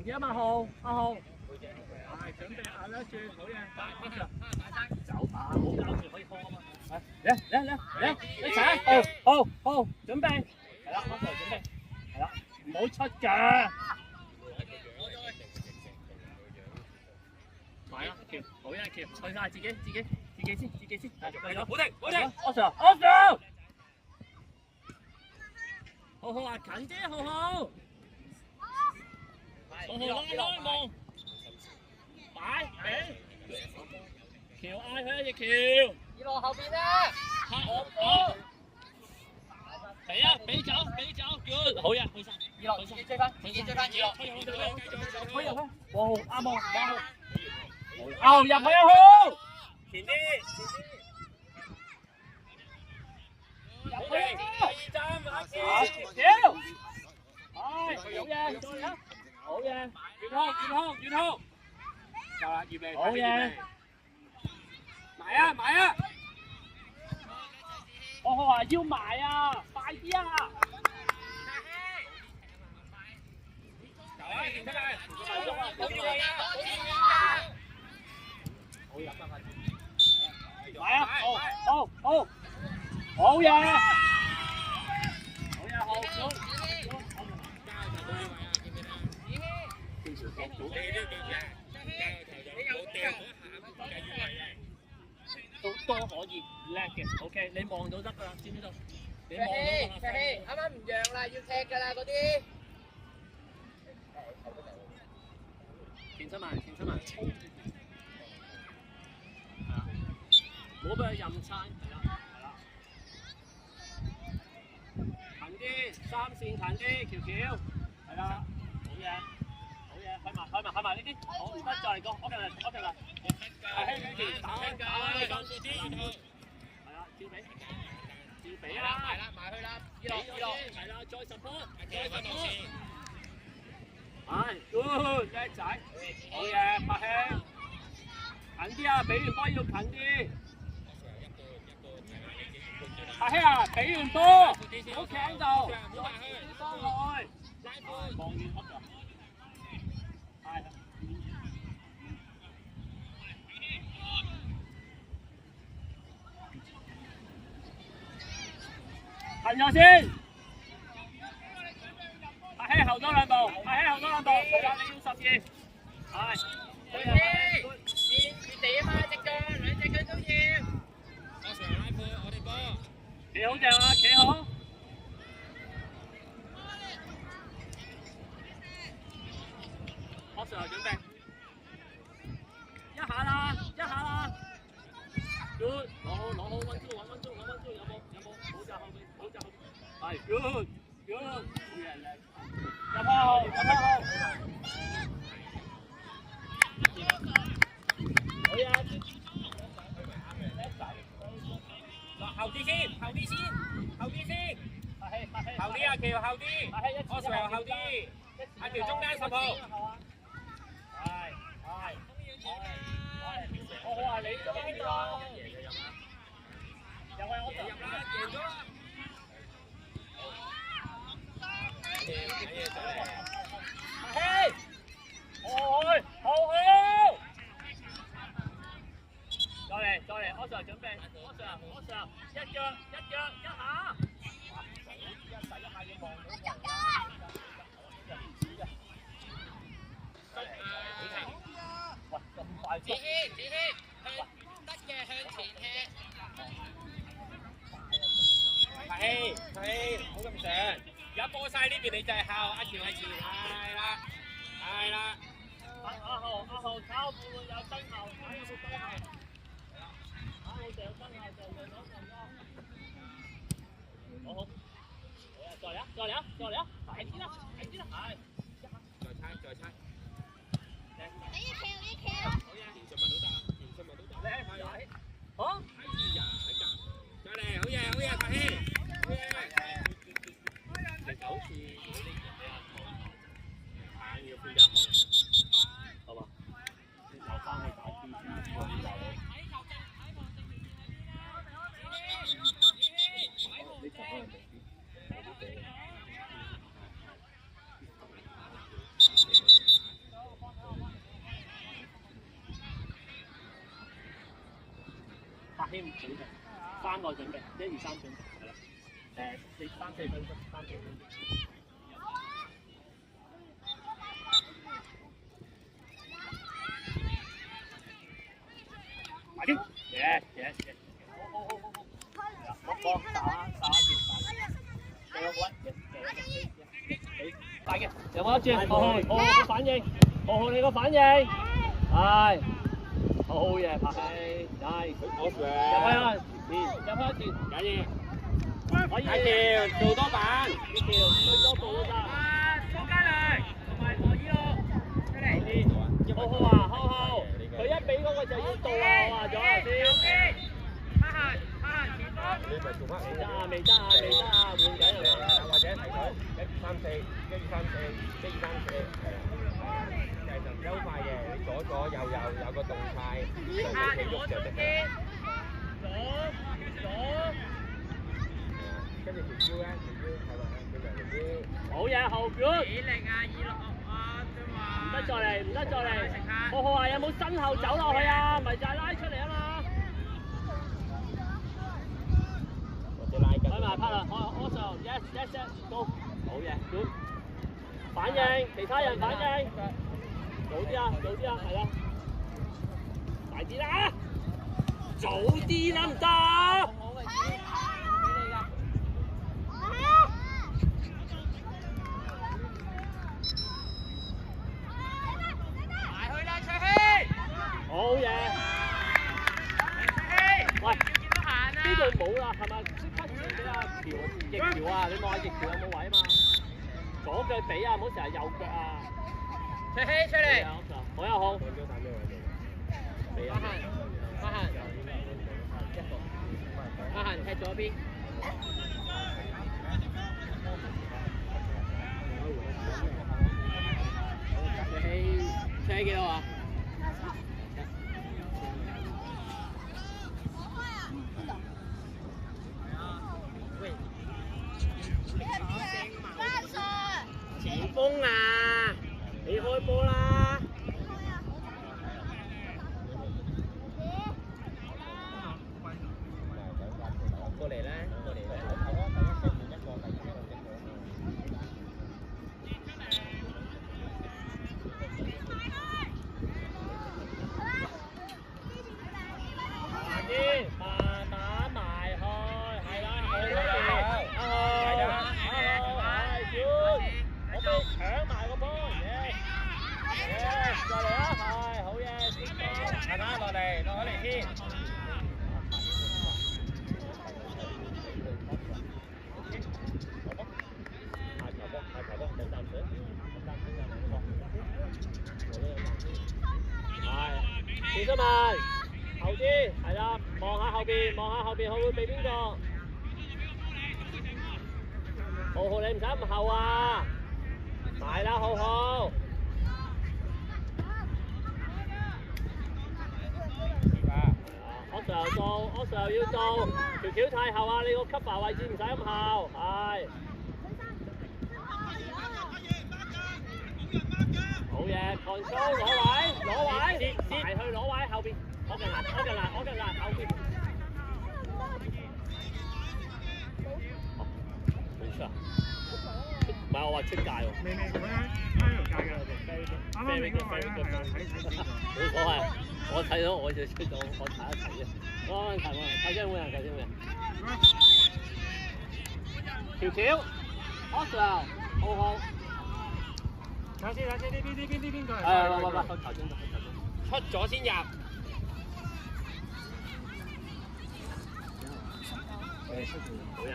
前啲啊嘛，阿浩。係準備壓一轉，好嘢，走啊，唔好搞住可以拖啊嘛。嚟，一齊，好，準備，係啦，阿 Sir 準備，係啦，唔好出腳。買啦，橋，好嘢，橋，退晒自己先，係，好停，阿 Sir，好啊，近啲，好，好拉望。擺俾橋嗌佢一隻橋，二落後邊啦，好，俾走 ，good， 好嘢，去晒，二落，自己追翻，二落，推入去，哇，啱喎，好，入去啊，好，前啲，入去啊，第二站，阿橋，好嘢，再嚟，好嘢，遠空。夠啦，預備，好嘢，埋啊！我話要埋啊，快啲啊！埋啊！好嘢！都可以叻嘅 ，OK， 你望到得㗎啦，知唔知道？你望到㗎啦。啱啱唔讓啦，要踢㗎啦嗰啲。前出埋。係啊，唔好俾佢任猜，係啦。近啲，三線近啲，橋，係啦，好嘢，開埋呢啲，好，唔得再嚟個，我哋嚟。係輕啲，打開係啊，照俾啊，埋去啦，二落，係啦，再 support，係 good， 叻仔，好嘢，拍輕，近啲啊，俾完波要近啲，拍輕啊，俾完波，唔好企喺度，幫佢，望遠粒㗎，係。行咗先，阿希後多兩步，係啦，你要12，係，原地啊嘛，隻腳，兩隻腳都要。阿 Sir 拉波，我哋波，企好正啊，企好。阿 Sir 準備，一下啦，good， 攞好，溫住，有冇？好就後邊。係 good， 好嘢叻，入好，好嘢，後啲先，拍氣，阿橋後啲，我上後啲，阿橋中間10號，係，我話你呢個，入啦，贏咗啦。再嚟，阿 Sir 準備，阿 Sir， 一腳，一下，一下要望到。喂，咁快啫！子軒，得嘅向前踢。係，唔好咁上。而家波晒呢邊，你就係後，阿橋係前，係啦。阿豪交半有身後，阿豪就有身後就兩攞上咯。好，再嚟啊！快啲啦，係。再猜。你一跳。好嘢，連順文都得。你係。好。哎呀，再嚟，好嘢，快啲。好嘢。好似要配合，好嘛？又翻去打 PC 嗰啲就。添準備，3個準備，1、2、3準備，係啦。3、4分鐘，3、4分鐘。快啲 ！Yes。好。落波打一轉，第六位，快嘅，有冇一轉？好反應，好你個反應，係，好嘢，拍戲，係，入去啦，入去一轉，緊要，可以，一條做多板，一條最多步都得。蘇嘉良同埋何以樂出嚟，好，佢一俾嗰個就要到啦，我話咗先。你咪做翻未得啊，換緊係嘛？或者提佢1、2、3、4，1、2、3、4，1、2、3、4，係就優快嘅，你左右有個動態，上企喐就得㗎。左，跟住條腰咧，係咪？跟住條腰。好嘢，後腳。幾力啊，26啊，啫嘛。唔得再嚟，好啊！有冇身後走落去啊？咪就係拉出嚟啊嘛。開埋拍啦，also yes go， 好嘢 good， 反應，其他人反應，早啲啊，係啦，大啲啦，早啲啦唔得。埋去啦，卓希，好嘢，喂，呢度冇啦，係咪？翼條啊！你望下翼條有冇位啊嘛？左腳俾啊，唔好成日右腳啊！卓希出嚟，好有好。阿恆踢左邊。卓希幾多啊？前鋒啊，你開波啦！過嚟啦，打埋去，係啦，搶埋個波，再嚟啦，係好嘢，大家落嚟添。下球波，等啖水，係，小心埋，後啲，係啦，望下後邊，佢會俾邊個？浩你唔使咁後啊！埋啦，浩。Oscar 又到 ，Oscar 又要到，條橋太後啊！你個 cover 位置唔使咁後，係。好嘢 ，control 攞位，埋去攞位後邊，我近難，後邊。冇錯。唔係我話出界喎。未咁樣條界㗎，啱啱你嗰個位係啊，睇冇所謂，我睇到我就出咗，我睇一睇啫。冇問題，睇先會條橋 ，Oscar， 好。睇先，呢邊個？喂，頭先出咗先入。好呀，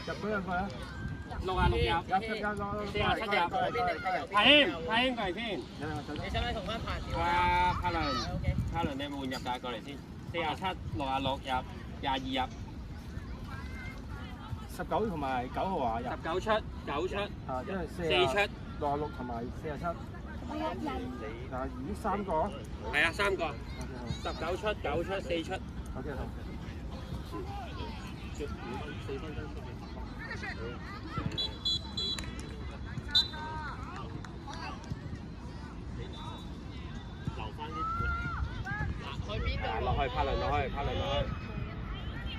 入嗰兩個啊？66入，47入。睇應該先。你使唔使同翻拍條啊？柏倫你有冇換入㗎？過嚟先。47、66入，22入。19同埋9號啊入。19出。啊，因為4出。66同埋47。嗱，已經3個。係啊，3個。19出、9出、4出。OK 好。4分鐘出嘅。留翻啲。落去，拍輪落去，拍輪落去。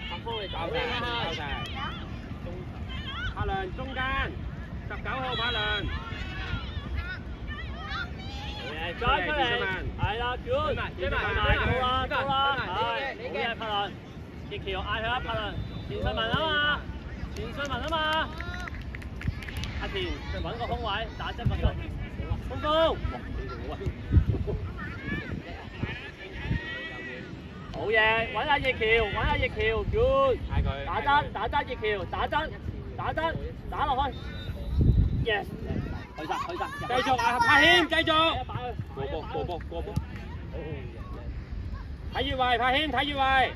拍風你搞晒，搞晒。拍輪中間，19號拍輪。再出嚟，係啦，追埋，到啦，係，好嘅，拍輪。葉橋嗌佢啦，拍輪。田順文啊嘛，田順文啊嘛。阿田就揾個空位打側個球，空攻。好嘢，揾阿葉橋 ，good。打側葉橋，打側，打落去。yes。去晒，繼續啊，拍謙，繼續。過波。睇越位，拍謙睇越位。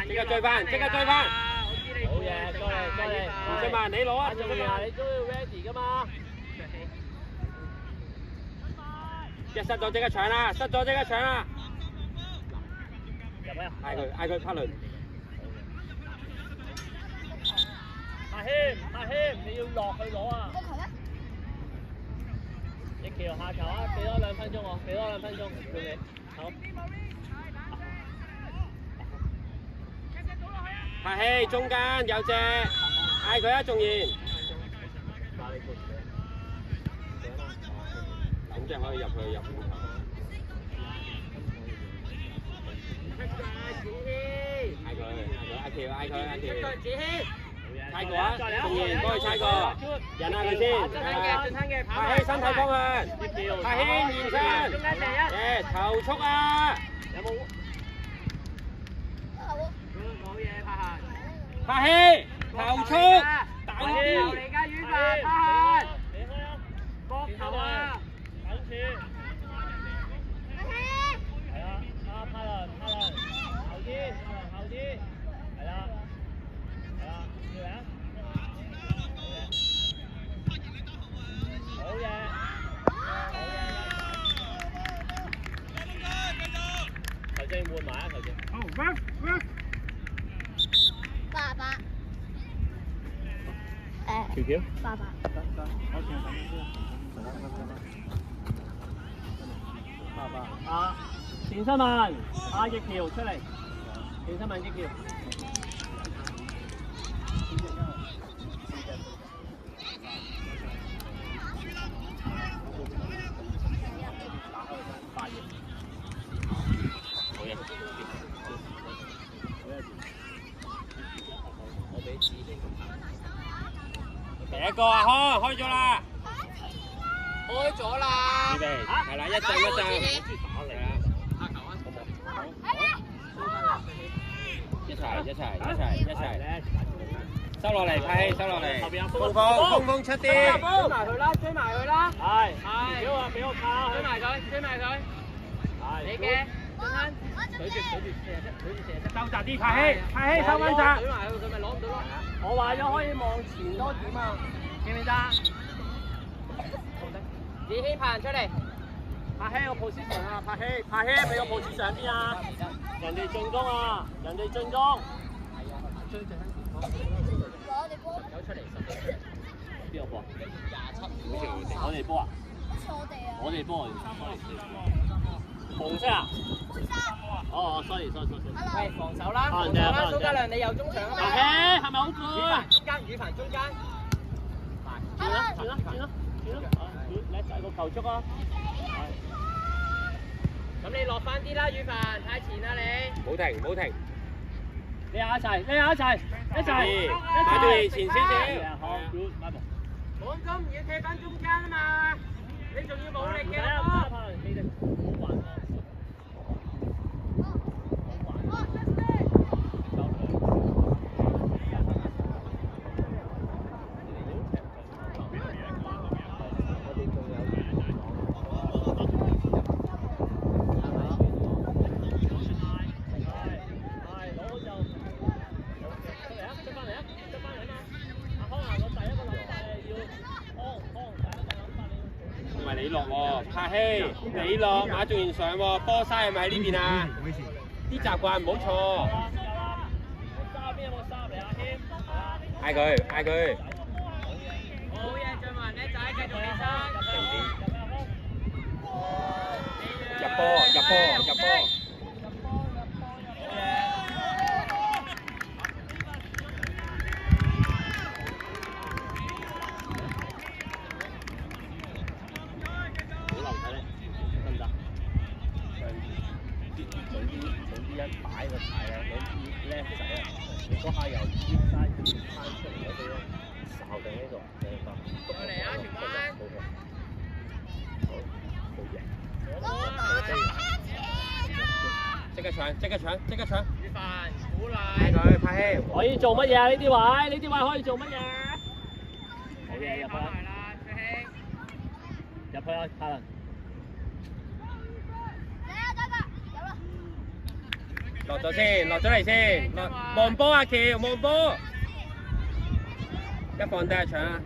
即刻追翻。好嘢，再嚟。田順文你攞啊，田順文你都要 ready 噶嘛。一失咗即刻搶啦，嗌佢拍輪。拍謙，你要落去攞啊！葉橋下球啊！俾多2分鐘我，叫你。好。拍氣中間有隻，嗌佢啊！仲賢。咁即係可以入去入。嗌佢，猜過啊！仲賢幫佢猜過，引下佢先。拍起身體方向，拍起現身，投速啊！有冇？冇嘢拍起投速，打啲。嚟㗎，遠發拍。膊頭啊！等住。係啊，拍輪，後啲。係啦，要嚟啊！好嘢！頭先換埋啊，頭先。好 ，work。爸爸。條。爸爸。爸爸。啊，田新文，阿葉橋出嚟。田新文葉橋。第一個啊，開咗啦！預備，係啦，一陣。一齊。收落嚟，拍氣，收落嚟。風出啲。追埋佢啦。係。俾我靠。追埋佢。係。你嘅。對住收窄啲，拍氣，收翻窄。追埋佢咪攞唔到咯。我話咗可以望前多點啊，見唔見得？子希拍人出嚟。拍氣個 position 啊，拍氣俾個 position 邊啊？人哋進攻啊，有出嚟邊個波啊？我哋波啊？我哋波紅色啊？哦 ，sorry。喂，防守啦，蘇家良你右中場啊嘛。係咪好攰？羽凡中間。轉啦，叻仔個球速啊！咁你落翻啲啦，羽凡，太前啦你。冇停。你一齊。擺住前少少。黃金要踢翻中間啊嘛，你仲要冇力嘅波。你落喎，拍氣，你落，馬仲賢上喎，波嘥係咪喺呢邊啊？啲習慣唔好錯。嗌佢。好嘢，俊文，叻仔，繼續起身。入波。擺個牌咧，你叻仔啊！你嗰下又跌翻出嚟嗰啲咧，睄定呢度，明白？過嚟啊，全班！好，好嘢！即刻搶！即刻搶！即刻搶！雨凡，鼓勵！派佢，派希！可以做乜嘢啊？呢啲位，呢啲位可以做乜嘢？好嘢，入去！入去啊，泰倫！落咗先，落咗嚟先，望波啊橋，望波！一放低搶啊！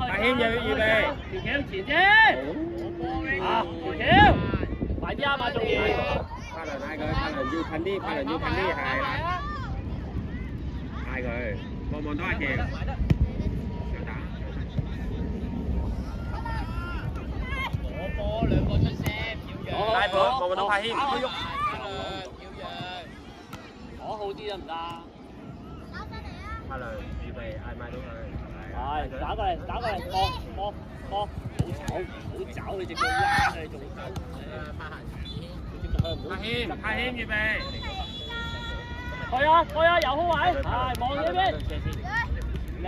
大謙要預備，條橋前先！啊，條橋！快啲啊，馬仲賢！柏倫嗌佢，柏倫要近啲，柏倫要近啲，係啦！嗌佢，望到阿橋。想打。攞波兩個出聲，要讓。大波，望到柏謙，佢喐。攞好啲得唔得？柏倫預備嗌埋到佢。係，打過嚟，打過嚟，波，好走，你隻腳拉啊，你仲走？柏謙預備。去啊，右空位，係望呢邊。叻，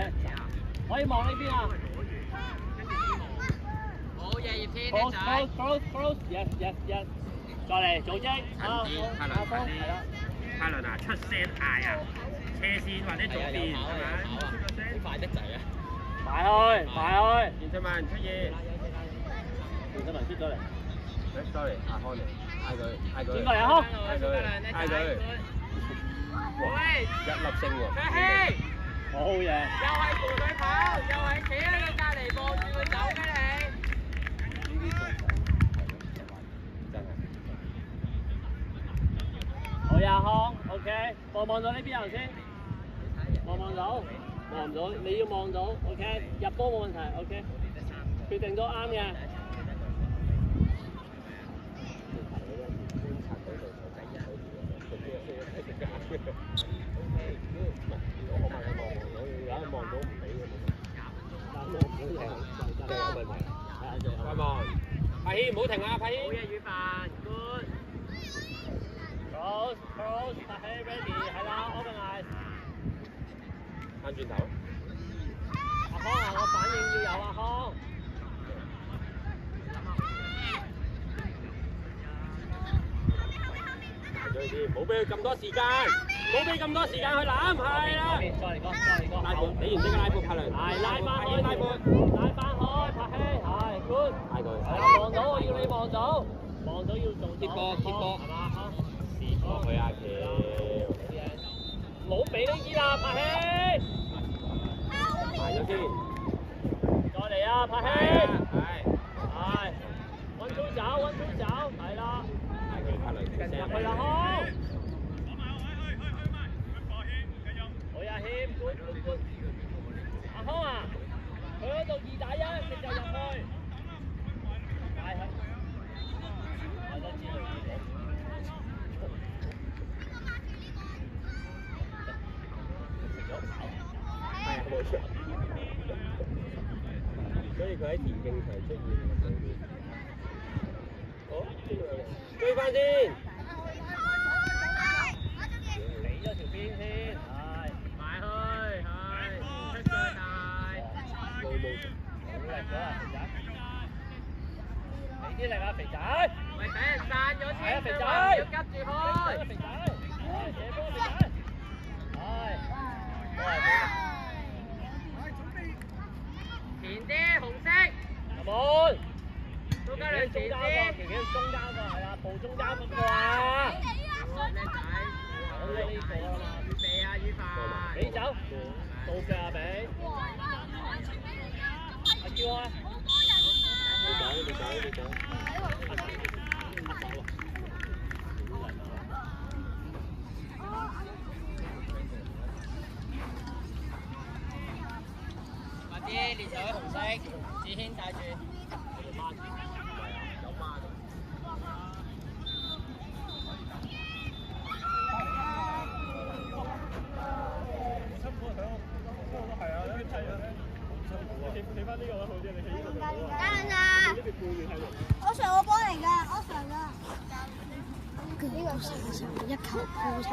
可以望呢邊啊。好嘢，葉天，叻仔。Close，yes。再嚟組織。阿峰，係啦。泰倫啊，出聲嗌啊，車線或者左邊係咪？你快得滯啊！埋去！袁世文出嘢，袁世文出咗嚟。sorry， 阿康嚟，嗌佢。邊個嚟啊？康？嗌佢。喂！一粒星喎。好嘢。又係扶佢跑，又係企喺佢隔離望住佢走嘅你。真係。好呀，康 ，OK， 望到呢邊人先，望到，你要望到 ，OK， 入波冇問題 ，OK， 決定都啱嘅。快望，柏謙唔好停啊，柏謙。好嘢，雨凡 ，good。Close， 拍起 ready， 係啦 ，organize。翻轉頭。阿康啊，我反應要有阿康。大咗啲，唔好俾佢咁多時間，去攬，係啦。再嚟個，拉盤，俾完即刻拉盤，柏倫。係拉翻開，拍起，係 good。嗌佢。係啦，望到，我要你望到要做接波，係嘛？落去阿橋，冇俾呢啲啦，柏希，埋咗先，再嚟啊，柏希，係，溫粗走，係啦，係佢柏倫，入去啦，康，好呀，謙 ，good， 阿康啊，佢嗰度2打1，你就入去，係，我都知道。所以佢喺田徑場出現。好，追翻先。俾咗條邊先，係。埋去，係。出咗大。冇。好力咗啊，肥仔！俾啲力啊，肥仔！喂，俾人散咗先，肥仔！要急住開。肥仔，係射波，肥仔。係。前啲紅色，阿門，蘇嘉良前啲，條橋中間個係啦，步中間嗰個啊，好靚仔，好咗呢個啊嘛，預備啊，雨凡，俾走，到腳啊俾，阿叫啊，你走，啲列球喺紅色，子軒帶住。有孖嘅。辛苦響，都係啊，呢啲睇啊，辛苦啊。你翻呢個好啲，你起呢個好啊。得啦。呢邊背面係。我上我幫嚟㗎，我上㗎。腳步聲嘅時候，一球破秋。